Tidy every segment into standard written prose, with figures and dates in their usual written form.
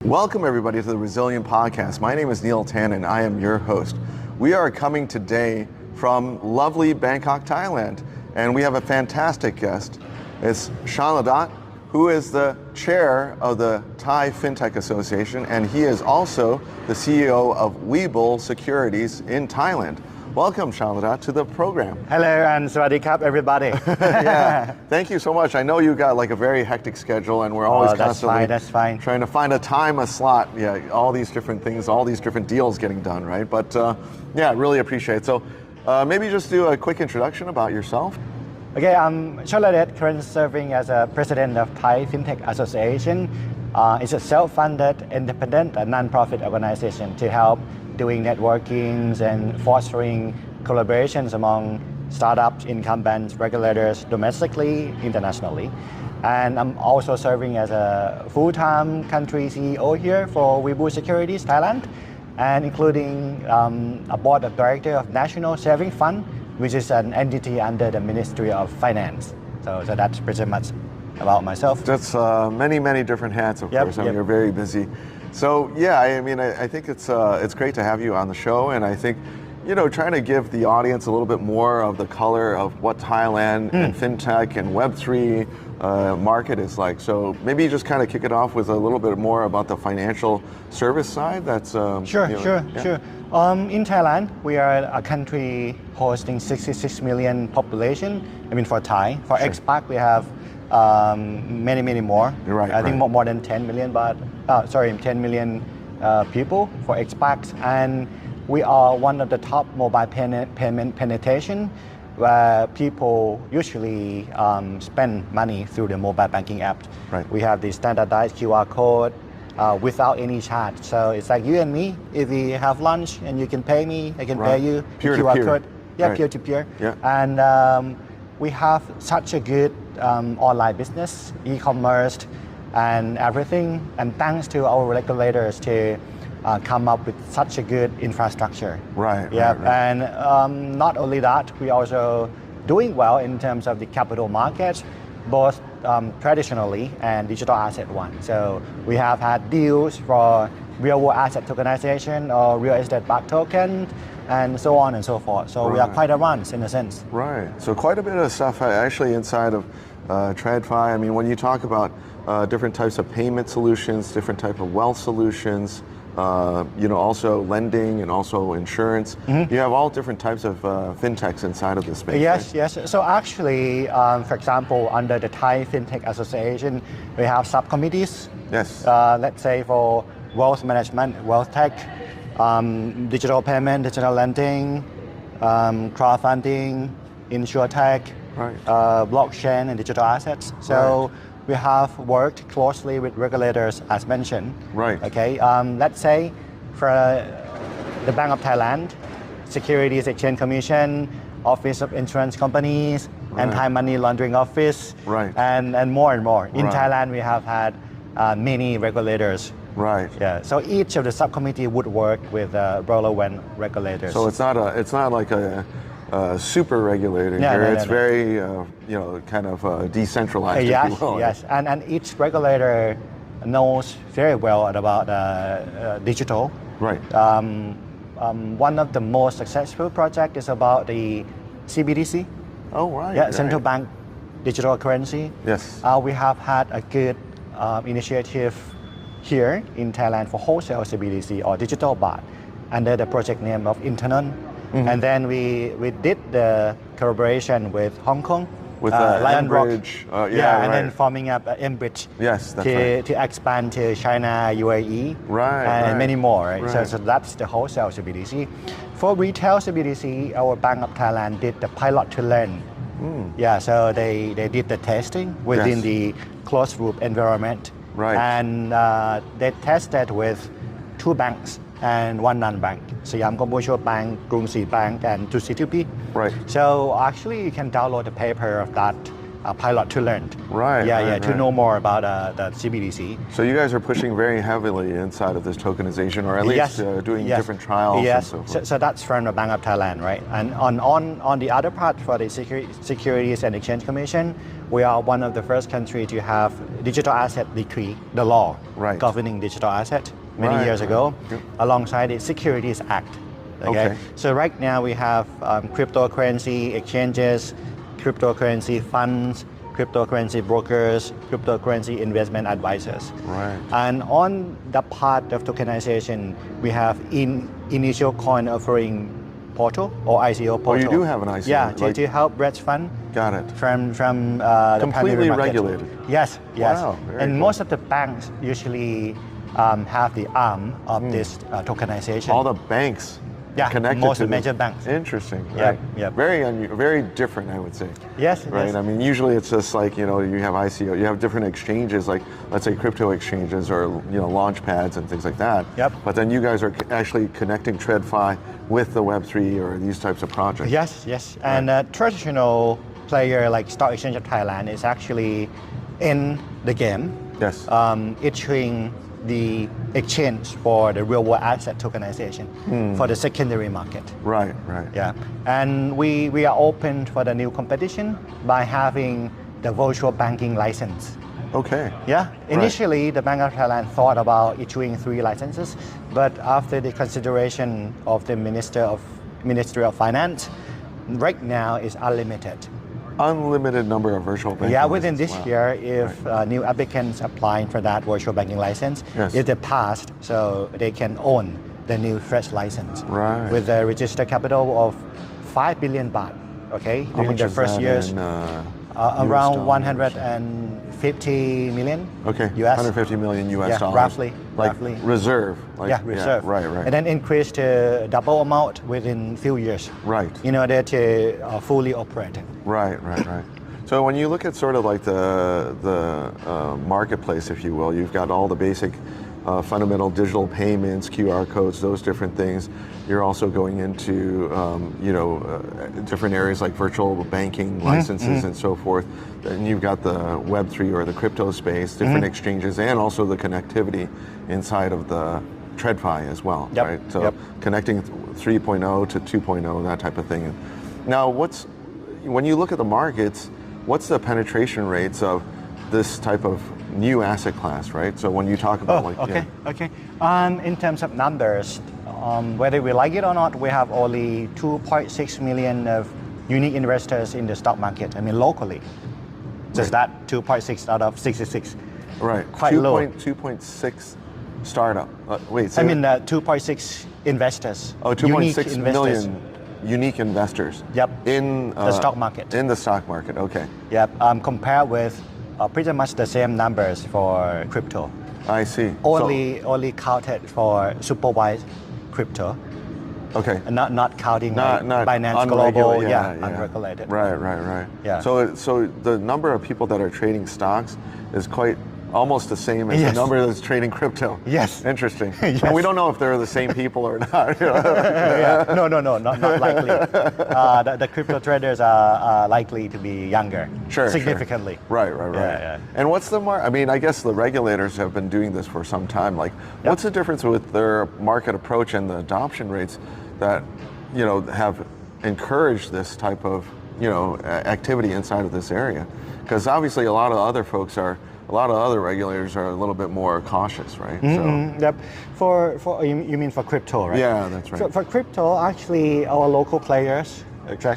Welcome everybody to the Resilient Podcast. My name is Neil Tan and I am your host. We are coming today from lovely Bangkok, Thailand, and we have a fantastic guest. It's Chonladet, who is the chair of the Thai Fintech Association, and he is also the CEO of Webull Securities in Thailand. Welcome, Chonladet, to the program. Hello and sawadee krap, everybody. Yeah, thank you so much. I know you got like a very hectic schedule, and we're always constantly trying to find a time, a slot. Yeah, all these different things, all these different deals getting done, right? But yeah, really appreciate it. So maybe just do a quick introduction about yourself. Okay, I'm Chonladet, currently serving as a president of Thai Fintech Association. It's a self-funded, independent, and non-profit organization to help doing networkings and fostering collaborations among startups, incumbents, regulators, domestically, internationally. And I'm also serving as a full-time country CEO here for Webull Securities, Thailand, and including a board of director of National Saving Fund, which is an entity under the Ministry of Finance. So that's pretty much about myself. That's many different hats, of course. I mean, you're very busy. So yeah, I mean, I think it's great to have you on the show, and I think, you know, trying to give the audience a little bit more of the color of what Thailand and FinTech and Web3 market is like. So maybe just kind of kick it off with a little bit more about the financial service side. That's Sure. In Thailand, we are a country hosting 66 million population. I mean, for Thai. For expat, we have many more. I think more than 10 million, 10 million people for expats, and we are one of the top mobile payment penetration, where people usually spend money through the mobile banking app. Right. We have the standardized QR code without any charge. So it's like you and me. If we have lunch and you can pay me, I can pay you. QR code. Yeah, peer-to-peer. Yeah. And we have such a good online business, e-commerce, and everything. And thanks to our regulators to come up with such a good infrastructure. Right. And not only that, we also doing well in terms of the capital markets, both traditionally and digital asset one. So we have had deals for real world asset tokenization or real estate backed token, and so on and so forth. So we are quite advanced in a sense. Right. So quite a bit of stuff actually inside of TradFi. I mean, when you talk about different types of payment solutions, different type of wealth solutions, you know, also lending and also insurance. You have all different types of fintechs inside of this space. Yes. So actually, for example, under the Thai Fintech Association, we have subcommittees. Yes. Let's say for wealth management, wealth tech, digital payment, digital lending, crowdfunding, insurtech, blockchain, and digital assets. So we have worked closely with regulators, as mentioned. Right. Okay. Let's say for the Bank of Thailand, Securities Exchange Commission, Office of Insurance Companies, Anti-Money Laundering Office, and more. In Thailand, we have had many regulators. Right. Yeah. So each of the subcommittee would work with relevant regulators. So it's not like a super regulator here. It's very you know, kind of decentralized. Yes. If you will. Yes. And each regulator knows very well about digital. Right. One of the most successful projects is about the CBDC. Oh, right. Yeah. Central bank digital currency. Yes. We have had a good initiative here in Thailand for wholesale CBDC or digital baht under the project name of Internon. And then we did the collaboration with Hong Kong, with Lion Rock, and then forming up M-Bridge to expand to China, UAE, and many more. Right? So that's the wholesale CBDC. For retail CBDC, our Bank of Thailand did the pilot to learn. Yeah, so they did the testing within the closed loop environment. And they tested with 2 banks and 1 non-bank, Siam Commercial Bank, Krung Sri Bank, and 2C2P. Right. So actually, you can download the paper of that a pilot to learn. Right. To know more about the CBDC. So you guys are pushing very heavily inside of this tokenization, or at least doing different trials and so forth. So that's from the Bank of Thailand, right? And on the other part, for the Securities and Exchange Commission, we are one of the first countries to have digital asset decree, the law governing digital asset many years ago, alongside the Securities Act. Okay. So right now we have cryptocurrency exchanges, cryptocurrency funds, cryptocurrency brokers, cryptocurrency investment advisors. Right. And on the part of tokenization, we have initial coin offering portal or ICO portal. Oh, you do have an ICO? Yeah, to help raise fund. Got it. From the completely regulated. Yes. Wow, and cool. Most of the banks usually have the arm of this tokenization. All the banks. Connected most to major banks. Interesting. Right. Yep. Very different, I would say. Yes. Right. I mean, usually it's just like you have ICO, you have different exchanges, like let's say crypto exchanges or launch pads and things like that. Yep. But then you guys are actually connecting TradFi with the Web3 or these types of projects. Yes. Right. And a traditional player like Stock Exchange of Thailand is actually in the game. Yes. Issuing the exchange for the real world asset tokenization for the secondary market. Right. Yeah. And we are open for the new competition by having the virtual banking license. Okay. Yeah. Initially, the Bank of Thailand thought about issuing 3 licenses, but after the consideration of the Ministry of Finance, right now is unlimited. Unlimited number of virtual banking licenses. Within this year, if new applicants applying for that virtual banking license, if they passed, so they can own the new fresh license. Right. With a registered capital of 5 billion baht, okay? How much the is first that years, around 150 million. Okay. US. 150 million US dollars. Roughly. Reserve. Reserve. Right. And then increase to double amount within few years. Right. In order to fully operate. Right. So when you look at sort of like the marketplace, if you will, you've got all the basic fundamental digital payments, QR codes, those different things. You're also going into different areas like virtual banking licenses and so forth. And you've got the Web3 or the crypto space, different exchanges, and also the connectivity inside of the TradFi as well, right? So connecting 3.0 to 2.0, that type of thing. Now, when you look at the markets, what's the penetration rates of this type of new asset class, right? So when you talk about in terms of numbers, whether we like it or not, we have only 2.6 million of unique investors in the stock market. I mean, locally, just that 2.6 out of 66. Right. Quite low. 2.6 startup. 2.6 investors. Oh, 2.6 million unique investors. Yep. In the stock market. In the stock market. Okay. Yep. Compared with pretty much the same numbers for crypto. I see. Only counted for supervised crypto. Okay. Not counting Binance Global. Unregulated. Right. Yeah. So the number of people that are trading stocks is quite almost the same as the number that's trading crypto. Yes. Interesting. And we don't know if they're the same people or not. No, not likely. The crypto traders are likely to be younger. Significantly. Right. Yeah. And what's the I mean, I guess the regulators have been doing this for some time. Like, what's the difference with their market approach and the adoption rates that, have encouraged this type of, activity inside of this area? Because obviously a lot of other regulators are a little bit more cautious, right? Yep. For you mean for crypto, right? Yeah, that's right. For crypto, actually, our local players,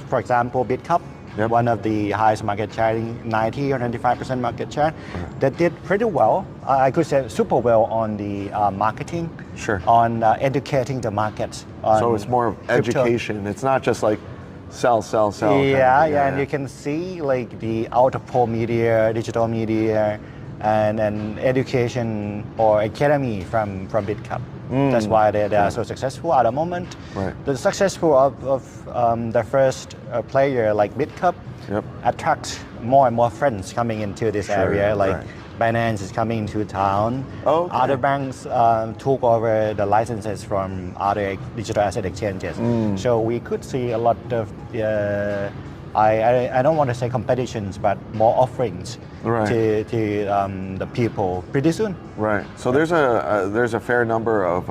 for example, BitCup, one of the highest market share, 90 or 95% market share, that did pretty well. I could say super well on the marketing, on educating the markets. So it's more of education. It's not just like sell. Yeah, and you can see like the out-of-home media, digital media, and education or academy from BitCup. That's why they are so successful at the moment. Right. The successful of the first player like BitCup attracts more and more friends coming into this area. Like Binance is coming to town. Other banks took over the licenses from other digital asset exchanges. So we could see a lot of I don't want to say competitions, but more offerings Right. to the people pretty soon. Right. So there's a fair number of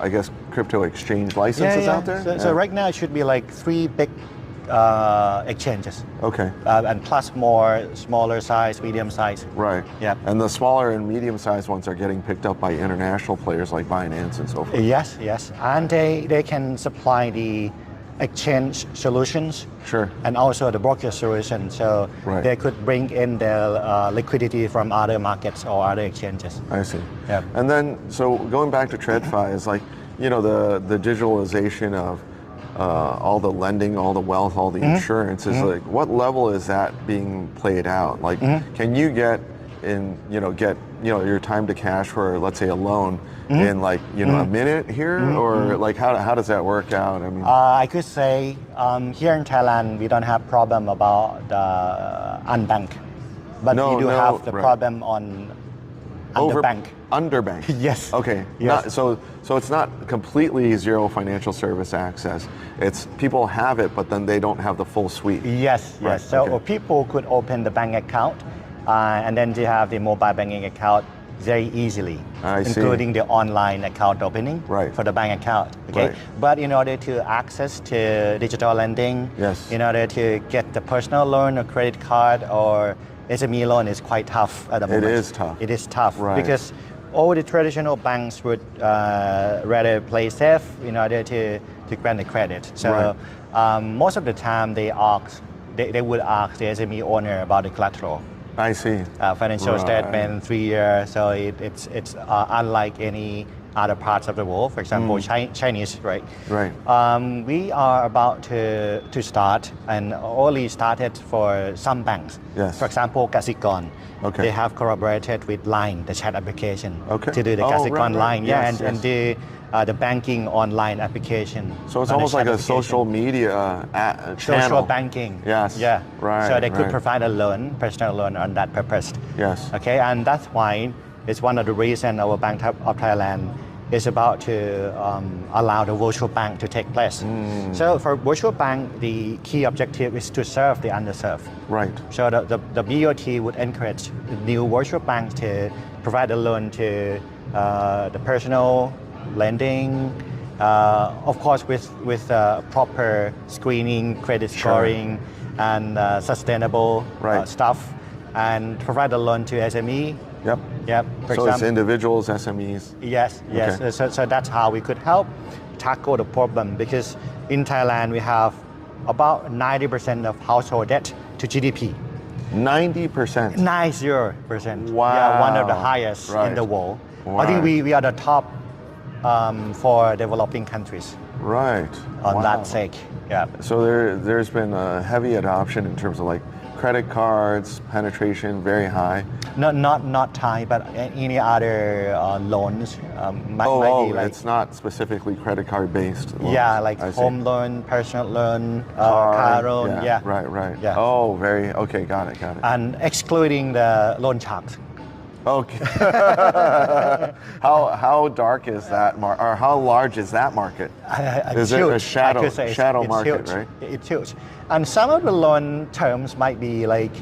I guess crypto exchange licenses out there. So right now it should be like 3 big exchanges. Okay. And plus more smaller size, medium size. Right. Yeah. And the smaller and medium-sized ones are getting picked up by international players like Binance and so forth. Yes. And they can supply the exchange solutions. Sure. And also the brokerage solution. So Right. they could bring in their liquidity from other markets or other exchanges. I see. Yeah. And then, so going back to TradFi is like, the digitalization of all the lending, all the wealth, all the insurance is like, what level is that being played out? Like, can you get your time to cash for, let's say, a loan in like, a minute here, or like how does that work out? I mean, I could say here in Thailand we don't have problem about unbanked, but we do have the right. problem on underbank. Underbank. Yes. Okay. Yes. So it's not completely zero financial service access. It's people have it, but then they don't have the full suite. Yes. Right, So okay. people could open the bank account and then they have the mobile banking account very easily, I see. including the online account opening Right. for the bank account. Okay. Right. But in order to access to digital lending, Yes. in order to get the personal loan or credit card or SME loan is quite tough at the moment. is tough. It is tough Right. because all the traditional banks would rather play safe in order to grant the credit. So most of the time they would ask the SME owner about the collateral. I see. Financial Right. statement, 3 years. So it's unlike any other parts of the world. For example, Chinese, right? Right. We are about to start and only started for some banks. Yes. For example, Kasikorn. Okay. They have collaborated with Line, the chat application, Okay. to do the Oh, Kasikorn right. Line. Yes, And the banking online application. So it's on the almost chat like a application. social media channel. Social banking. Yes. Yeah. Right, So they could right. provide a loan, personal loan on that purpose. Yes. Okay, and that's why it's one of the reasons our Bank of Thailand is about to allow the virtual bank to take place. So for virtual bank, the key objective is to serve the underserved. Right. So the BOT would encourage new virtual banks to provide a loan to the personal lending, of course with proper screening, credit scoring, and sustainable Right. stuff, and provide a loan to SME. Yep. Yep. For So it's example, individuals, SMEs. yes. Okay. So that's how we could help tackle the problem, because in Thailand we have about 90% of household debt to GDP. 90%. 90%. Wow. Yeah, one of the highest Right. in the world. Wow. I think we are the top for developing countries Right. on Wow. that sake. Yeah. So there's been a heavy adoption in terms of like credit cards, penetration very high. Not Thai, but any other loans might be like it's not specifically credit card based. yeah, like I see. home loan, personal loan, car loan. Yeah. Right. Yeah. Oh, okay, got it. And excluding the loan sharks. Okay. how dark is that or how large is that market? Is it a shadow market, huge. right? It's huge. And some of the loan terms might be like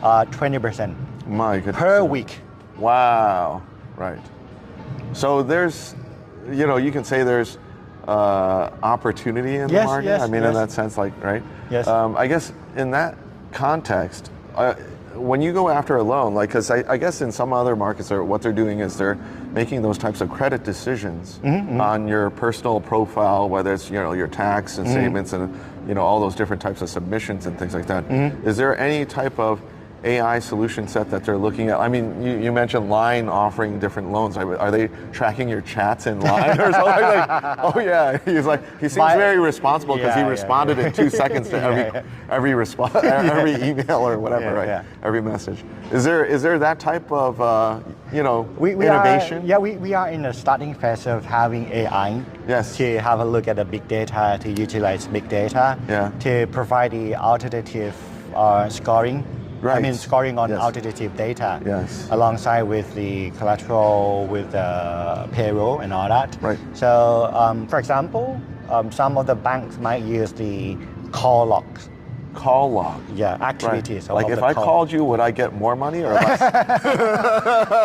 20% My goodness. per week. Wow. Right. So there's, you can say there's opportunity in the Yes, market. yes, I mean, yes. in that sense, like, right? Yes. I guess in that context, when you go after a loan, like, because I guess in some other markets, what they're doing is they're making those types of credit decisions on your personal profile, whether it's your tax and statements and all those different types of submissions and things like that. Is there any type of AI solution set that they're looking at? I mean, you mentioned Line offering different loans. Are they tracking your chats in Line or something? Like, oh yeah, he seems very responsible because he responded in 2 seconds to every response, every email or whatever, right? Yeah. Every message. Is there that type of We innovation? we are in the starting phase of having AI. Yes. To have a look at the big data, to utilize big data. Yeah. To provide the alternative scoring. Right. I mean, scoring on Yes. alternative data. Yes. Alongside with the collateral, with the payroll and all that. Right. So, for example, some of the banks might use the call logs call log. Yeah, activities. Right. Like of if the I call. called you, would I get more money or less?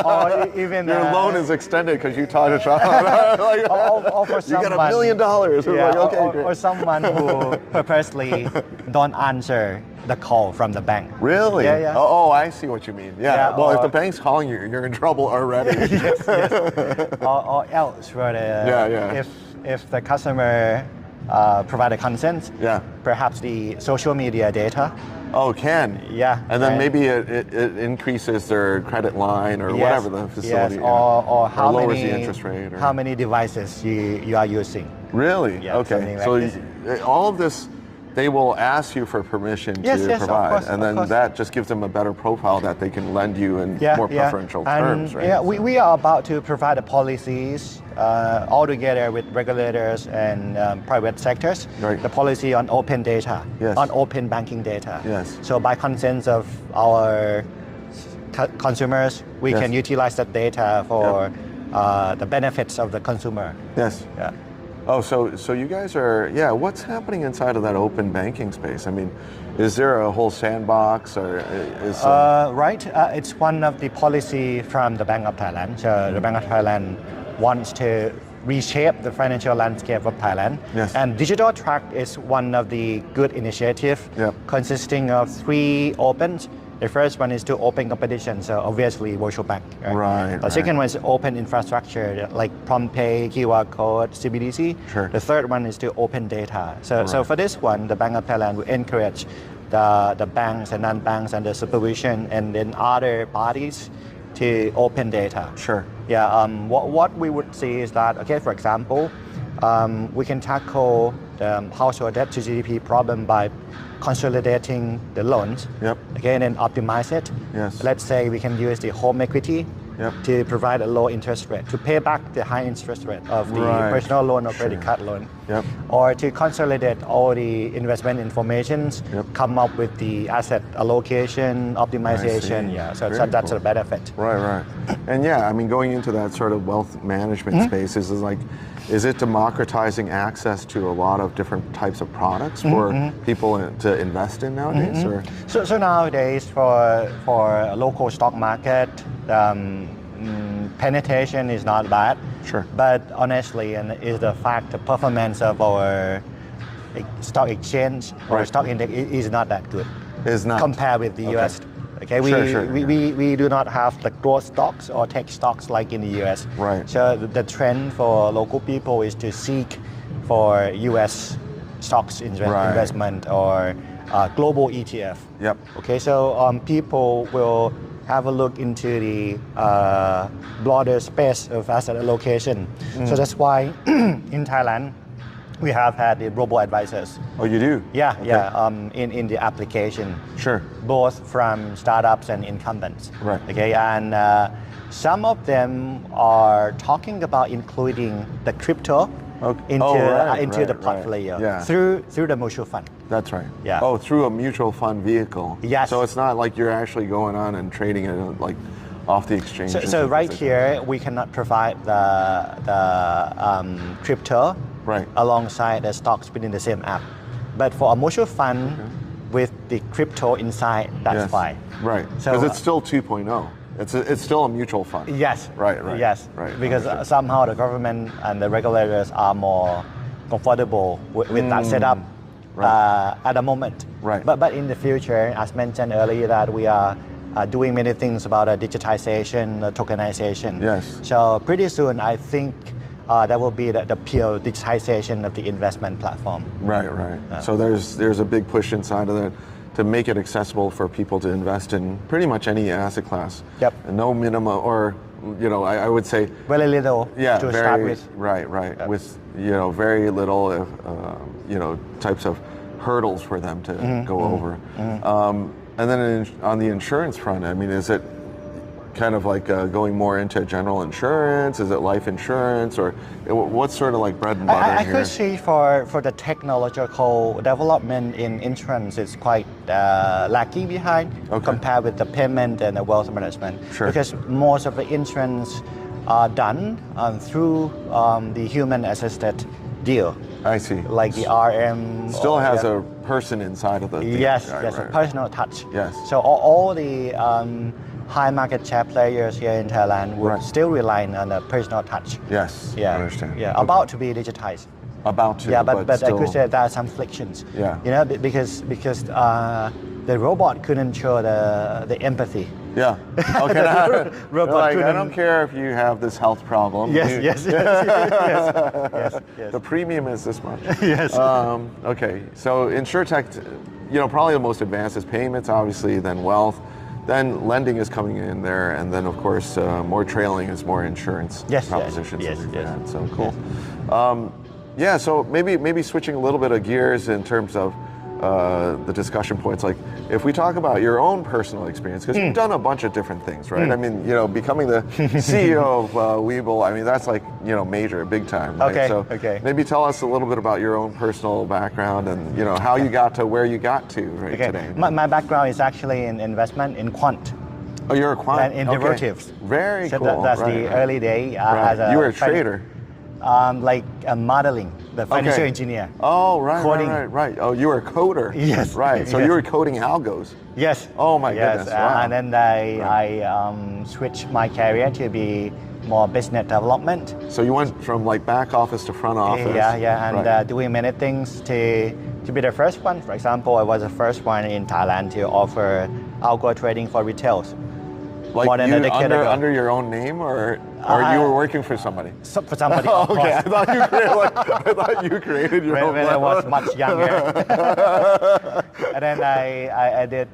Or even Your loan is extended because you taught a child. Like, or for you someone, get $1 million. It's yeah, like, okay, great. or someone who purposely don't answer the call from the bank. Really? Yeah, yeah. Oh, I see what you mean. Yeah. Yeah, Well, if or- the bank's calling you, you're in trouble already. Yes. or else, Yeah. if the customer provide a consent, Yeah. perhaps the social media data. Oh, can. Yeah. And then right. maybe it increases their credit line or Yes, whatever the facility. yes, yeah. or how lowers many the interest rate. Or... how many devices you are using. Really? Yeah, okay. something like So this. all of this, they will ask you for permission Yes, to yes, of provide, course, and of then course. that just gives them a better profile that they can lend you in more preferential terms, right? Yeah, we are about to provide the policies all together with regulators and private sectors. Right. The policy on open data, Yes. on open banking data. Yes. So by consent of our consumers, we Yes. can utilize that data for the benefits of the consumer. Yes. Yeah. Oh, so you guys are, what's happening inside of that open banking space? I mean, is there a whole sandbox or is... Right, it's one of the policy from the Bank of Thailand. So the Bank of Thailand wants to reshape the financial landscape of Thailand. Yes. And Digital Track is one of the good initiative Yep. consisting of 3 opens. The first one is to open competition, so obviously virtual bank. Right, The second one is open infrastructure, like prompt pay, QR code, CBDC. Sure. The third one is to open data. So Right. for this one, the Bank of Thailand will encourage the banks and non-banks and the supervision and then other parties to open data. Sure. Yeah. What we would see is that, okay, for example, we can tackle the household debt to GDP problem by consolidating the loans. Yep. Okay, and then optimize it. Yes. Let's say we can use the home equity Yep. to provide a low interest rate to pay back the high interest rate of the Right. personal loan or credit Sure. card loan. Yep. Or to consolidate all the investment informations, Yep. come up with the asset allocation, optimization. see. Yeah, so Very that's cool. a benefit. Right. And I mean, going into that sort of wealth management space is it democratizing access to a lot of different types of products for people to invest in nowadays? Or So nowadays for a local stock market, penetration is not bad. Sure. But honestly, and is the fact the performance of our stock exchange or Right. stock index is not that good. is not Compared with the Okay. US. Okay, Sure. we do not have the growth stocks or tech stocks like in the US. Right. So the trend for local people is to seek for US stocks Right. investment or global ETF. Yep. Okay, so people will have a look into the broader space of asset allocation. So that's why in Thailand we have had the robo-advisors. Oh, you do? Yeah, in the application. Sure. Both from startups and incumbents. Right. Okay, and some of them are talking about including the crypto Okay. into the right. portfolio Yeah. through the mutual fund. That's right. Yeah. Oh, through a mutual fund vehicle. Yes. So it's not like you're actually going on and trading it like off the exchange. So right here we cannot provide the crypto Right. alongside the stocks within the same app. But for a mutual fund with the crypto inside, that's Yes. fine. Right. So, Because it's still 2.0. It's still a mutual fund. Yes. Right. Yes. Right. Because Understood. somehow the government and the regulators are more comfortable with that setup at the moment. Right. But in the future, as mentioned earlier, that we are doing many things about digitization, tokenization. Yes. So pretty soon, I think that will be the pure digitization of the investment platform. Right. So there's a big push inside of that to make it accessible for people to invest in pretty much any asset class. Yep. And no minimum, or I would say Very little to start with. Right. Yep. With very little types of hurdles for them to go over. And then on the insurance front, I mean, is it kind of like going more into general insurance? Is it life insurance, or what's sort of like bread and butter I here? could see for the technological development in insurance is quite lacking behind compared with the payment and the wealth management. Sure. Because most of the insurance are done through the human assisted deal. I see. like the RM. Still has a person inside of the thing. Yes, Right, yes, right. a personal touch. Yes. So all the high market share players here in Thailand would Right. still rely on a personal touch. Yes, Yeah, I understand. Yeah, Okay. about to be digitized. About to, Yeah, but I still, could say there are some frictions. Yeah. You know, because the robot couldn't show the empathy. Yeah. Okay. Robot like, I couldn't- don't care if you have this health problem. Yes, You- yes, yes. The premium is this much. Yes. Okay. So insurtech, probably the most advanced is payments, obviously, then wealth, then lending is coming in there, and then of course more trailing is more insurance propositions. Yes, that we've yes. had. So cool. So maybe switching a little bit of gears in terms of the discussion points. Like if we talk about your own personal experience, because you've done a bunch of different things, right? I mean, becoming the CEO of Webull, I mean, that's like, major, big time, right? Okay, So okay. maybe tell us a little bit about your own personal background and, how you got to where you got to today. My background is actually in investment in quant. Oh, you're a quant? And in derivatives. Very So cool. that's Right, the right. early day. Right. As You were a trader. Like modeling, the financial Okay. engineer. Oh, right, Coding. right. Oh, you were a coder. Yes. Right. So Yes. you were coding algos. Yes. Oh my yes. goodness. Wow. And then I switched my career to be more business development. So you went from like back office to front office. Yeah, and Right. doing many things to be the first one. For example, I was the first one in Thailand to offer algo trading for retails. like more than you a decade ago. under your own name, or you were working for somebody? For somebody, of Okay, I course. thought you created your own. When I was much younger. And then I did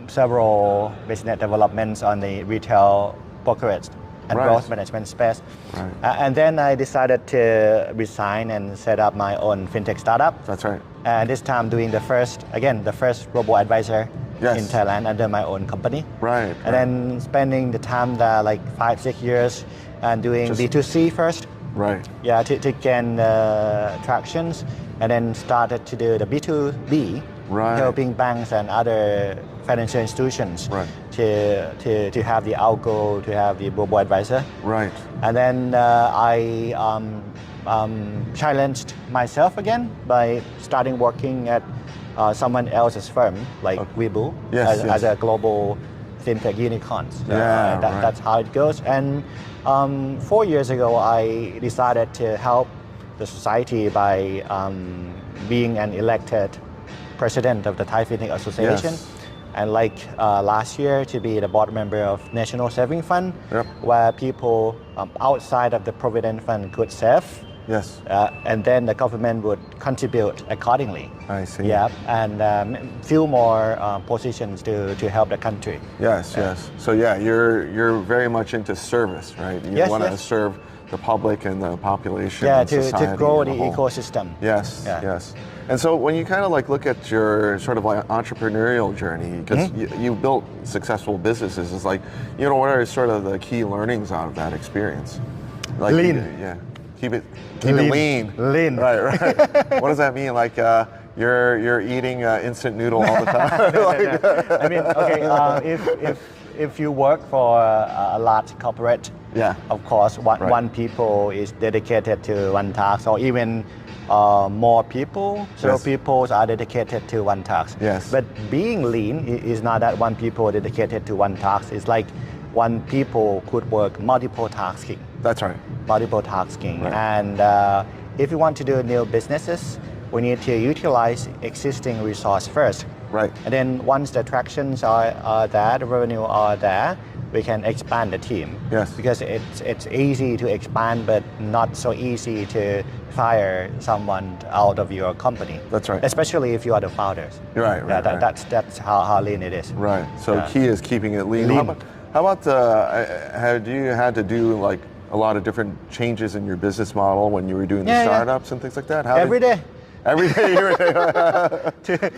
several business developments on the retail brokerage and Right. growth management space. Right. And then I decided to resign and set up my own fintech startup. That's right. And this time doing the first robo-advisor Yes. in Thailand under my own company. Right. And then spending the time there like 5-6 years and doing Just- B2C first. Right. Yeah, to gain tractions, and then started to do the B2B, Right. helping banks and other financial institutions Right. to have the algo, to have the robo-advisor. Right. And then I challenged myself again by starting working at someone else's firm, like Webull, Yes, as a global fintech unicorn. So, Yeah, right. That's how it goes. And 4 years ago, I decided to help the society by being an elected president of the Thai Fintech Association. Yes. And like last year, to be the board member of National Saving Fund, Yep. where people outside of the Provident Fund could save. Yes. And then the government would contribute accordingly. I see. Yeah, and few more positions to help the country. Yes. Yes. So yeah, you're very much into service, right? You Yes, want to yes. serve the public and the population. Yeah, and to society grow as a the whole. ecosystem. Yes, Yeah. yes. And so when you kind of like look at your sort of like entrepreneurial journey, because Mm-hmm. you built successful businesses, it's like, what are sort of the key learnings out of that experience? Like, Lean. Yeah. Keep it lean. Lean. Right, right. What does that mean? Like you're eating instant noodle all the time? I mean, okay, if you work for a large corporate, Yeah. of course, Right. one people is dedicated to one task, or even more people, so Yes. people are dedicated to one task. Yes. But being lean is not that one people dedicated to one task. It's like one people could work multiple tasking. That's right. Multiple tasking. Right. And if you want to do new businesses, we need to utilize existing resource first. Right. And then once the tractions are there, the revenue are there, we can expand the team. Yes. Because it's easy to expand, but not so easy to fire someone out of your company. That's right. Especially if you are the founders. Right, right, right. That's how lean it is. Right. So Yeah. key is keeping it lean. Lean. How about had you had to do like a lot of different changes in your business model when you were doing the Yeah, yeah. startups and things like that? Every day. Every day you were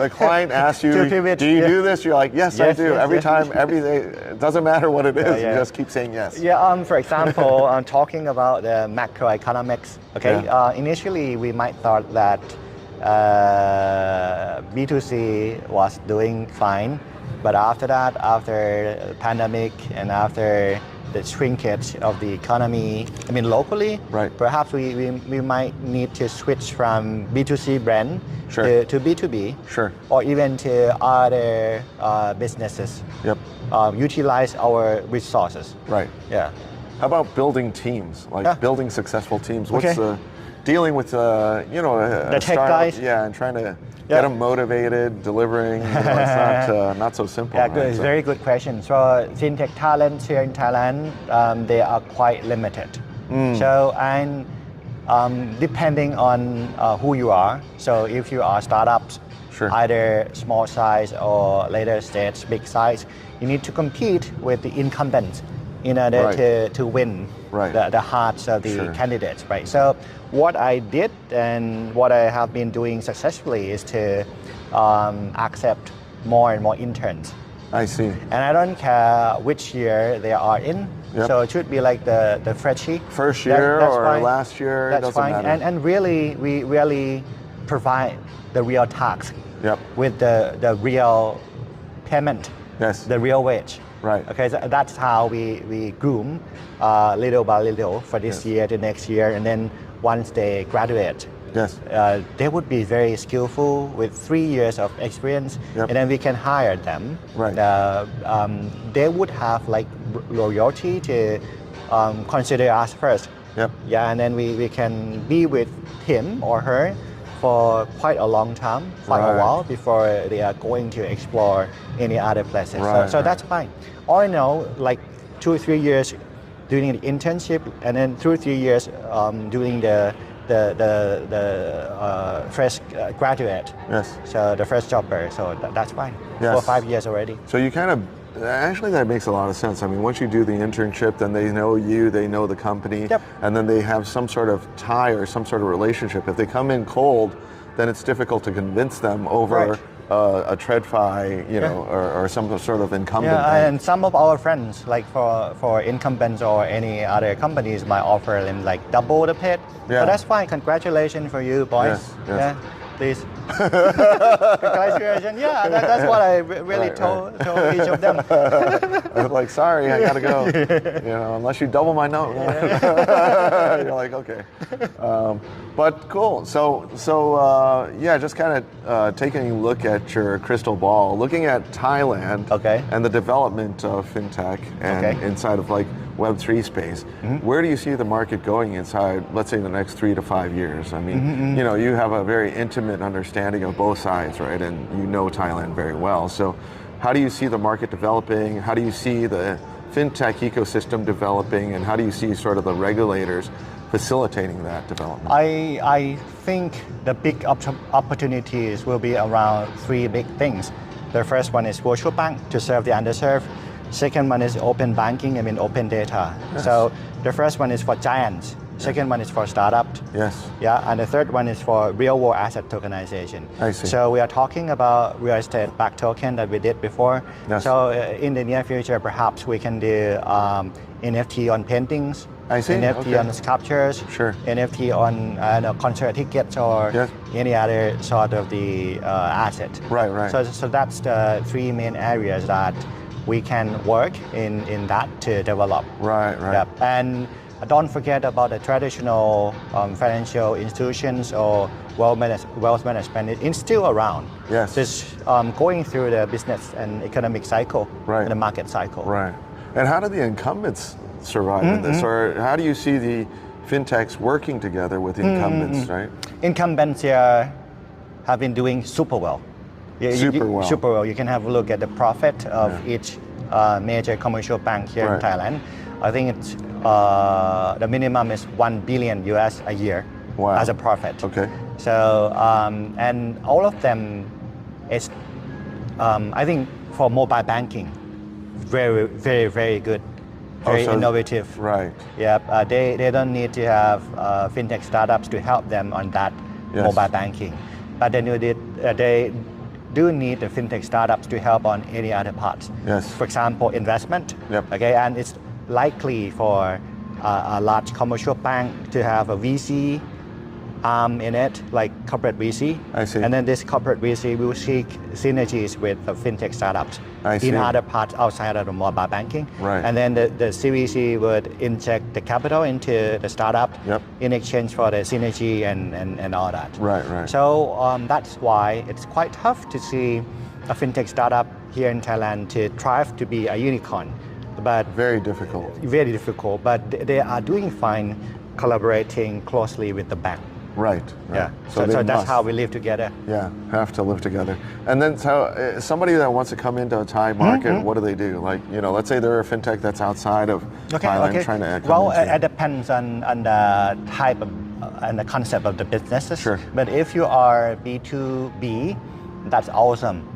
the client asks you, to pivot, do you yeah. do this? You're like, yes, I Yes, do. yes, Every yes. time, every day. It doesn't matter what it is. Yeah. You just keep saying yes. Yeah, for example, talking about the macroeconomics, okay, Yeah. Initially we might thought that B2C was doing fine, but after that, after pandemic and after the shrinkage of the economy, I mean locally, Right. perhaps we might need to switch from B2C brand Sure. to B2B, Sure. or even to other businesses. Yep. Utilize our resources. Right. Yeah. How about building teams, like Yeah. building successful teams? What's Okay. dealing with a The tech startup, guys? Yeah, and trying to Yeah. get them motivated, delivering. It's not so simple. Yeah, right? good. It's So- very good question. So fintech talents here in Thailand, they are quite limited. So and depending on who you are. So if you are startups, Sure. either small size or later stage, big size, you need to compete with the incumbents in order Right. to win Right. the hearts of the Sure. candidates, right? So what I did and what I have been doing successfully is to accept more and more interns. I see. And I don't care which year they are in. Yep. So it should be like the freshie. First year That's or fine. last year, it That's doesn't fine. matter. And really, we really provide the real task Yep. with the real payment, Yes. the real wage. Right. Okay, so that's how we groom little by little for this Yes. year to next year. And then once they graduate, Yes. they would be very skillful with 3 years of experience, Yep. and then we can hire them. Right. They would have like loyalty to consider us first. Yep. Yeah, and then we can be with him or her for quite a long time, quite a Right. while before they are going to explore any other places. Right, So right. that's fine. Or like 2 or 3 years doing the internship, and then 2 or 3 years doing the fresh graduate. Yes. So the first jobber. So that's fine. Yes. For 5 years already. So you kind of, actually that makes a lot of sense. I mean, once you do the internship, then they know you, they know the company, Yep. and then they have some sort of tie or some sort of relationship. If they come in cold, then it's difficult to convince them over Right. a TradFi, or some sort of incumbent. Yeah, bank. and some of our friends, like for incumbents or any other companies, might offer them like double the pay. Yeah. So that's fine. Congratulations for you, boys. Yes, yes. Yeah, please. Congratulations. Yeah, that's what I really Right, told each of them. I was like, sorry, I gotta go. Unless you double my note. You're like, okay. But cool. So yeah, just kind of taking a look at your crystal ball, looking at Thailand Okay. and the development of fintech and Okay. inside of like Web3 space. Where do you see the market going inside, let's say, the next 3 to 5 years? I mean, you have a very intimate understanding of both sides, right? And you know Thailand very well. So how do you see the market developing? How do you see the fintech ecosystem developing? And how do you see sort of the regulators facilitating that development? I think the big opportunities will be around 3 big things. The first one is virtual bank to serve the underserved. Second one is open banking, open data. Yes. So the first one is for giants. Second one is for startups. Yes. Yeah, and the third one is for real world asset tokenization. I see. So we are talking about real estate backed token that we did before. Yes. So in the near future, perhaps we can do NFT on paintings. I see, NFT okay. on sculptures. Sure. NFT on concert tickets or Yes. any other sort of the asset. Right. So that's the 3 main areas that we can work in that to develop. Right. Yep. And don't forget about the traditional financial institutions or wealth management. It's still around. Yes. Just going through the business and economic cycle, Right. and the market cycle. Right. And how do the incumbents survive in this? Or how do you see the fintechs working together with incumbents, right? Incumbents here have been doing super well. Super well. Super well. You can have a look at the profit of each major commercial bank here in Right. Thailand. I think it's the minimum is $1 billion US a year Wow. as a profit. Okay. So and all of them is I think for mobile banking, very very very good, very so- innovative. Right. Yep. They don't need to have fintech startups to help them on that Yes. mobile banking, but they do need the fintech startups to help on any other parts. Yes. For example, investment. Yep. Okay, and it's likely for a large commercial bank to have a VC arm in it, like corporate VC. I see. And then this corporate VC will seek synergies with the fintech startups in other parts outside of the mobile banking. Right. And then the CVC would inject the capital into the startup in exchange for the synergy and all that. Right. So that's why it's quite tough to see a fintech startup here in Thailand to thrive to be a unicorn. But very difficult. Very difficult, but they are doing fine collaborating closely with the bank. Right. Yeah. So that's how we live together. Yeah, have to live together. And then so somebody that wants to come into a Thai market, what do they do? Like, let's say they're a fintech that's outside of Thailand trying to come into. It depends on the type of and the concept of the businesses. Sure. But if you are B2B, that's awesome.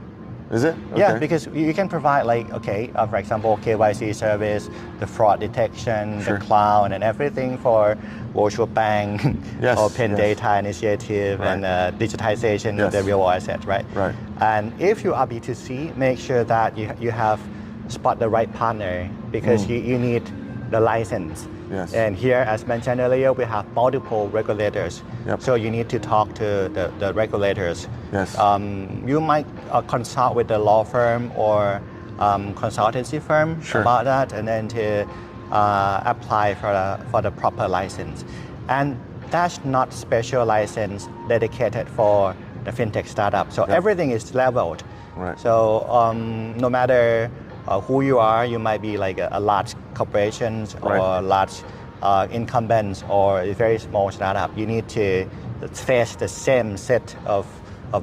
Is it? Okay. Yeah, because you can provide for example, KYC service, the fraud detection, the cloud, and everything for virtual bank, open data initiative, and digitization of the real asset, right? Right. And if you are B2C, make sure that you have spot the right partner because you need the license. Yes. And here, as mentioned earlier, we have multiple regulators. Yep. So you need to talk to the regulators. Yes. You might consult with the law firm or consultancy firm about that, and then to apply for the proper license. And that's not special license dedicated for the fintech startup. So everything is leveled. Right. So no matter who you are, you might be like a large corporation or large incumbents or a very small startup. You need to face the same set of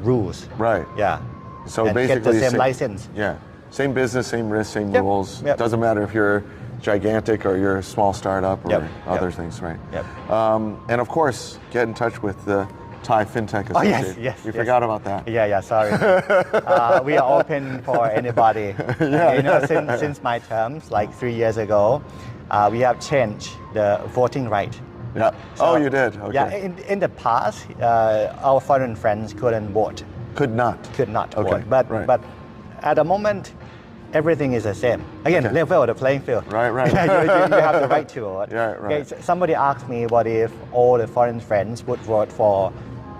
rules. Right. Yeah. So and basically, get the same license. Yeah. Same business, same risk, same rules. Yep. Doesn't matter if you're gigantic or you're a small startup or other things, right? Yep. And of course, get in touch with the Thai Fintech Association. Yes. We forgot about that. Yeah, sorry. We are open for anybody. Since my terms, like 3 years ago, we have changed the voting right. Yeah. So, you did? Okay. Yeah, in the past, our foreign friends couldn't vote. Could not vote. But at the moment, everything is the same. Again, level the playing field. Right. you have the right to vote. Yeah, right. Okay, somebody asked me what if all the foreign friends would vote for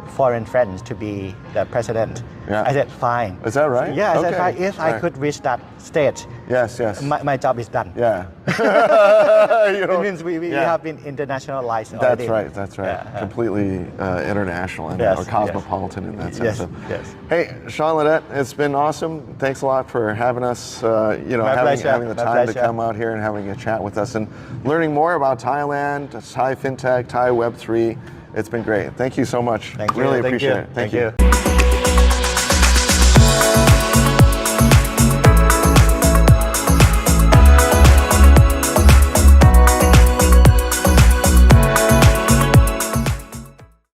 foreign friends to be the president. Yeah. I said, fine. Is that right? Yeah, I said, fine. If I could reach that stage, yes, my job is done. Yeah. It means we have been internationalized already. That's right. Yeah. Completely international and or cosmopolitan in that sense. Yes. Hey, Chonladet, it's been awesome. Thanks a lot for having us, having the time to come out here and having a chat with us and learning more about Thailand, Thai Fintech, Thai Web3. It's been great. Thank you so much. Thank you. Really appreciate it. Thank you.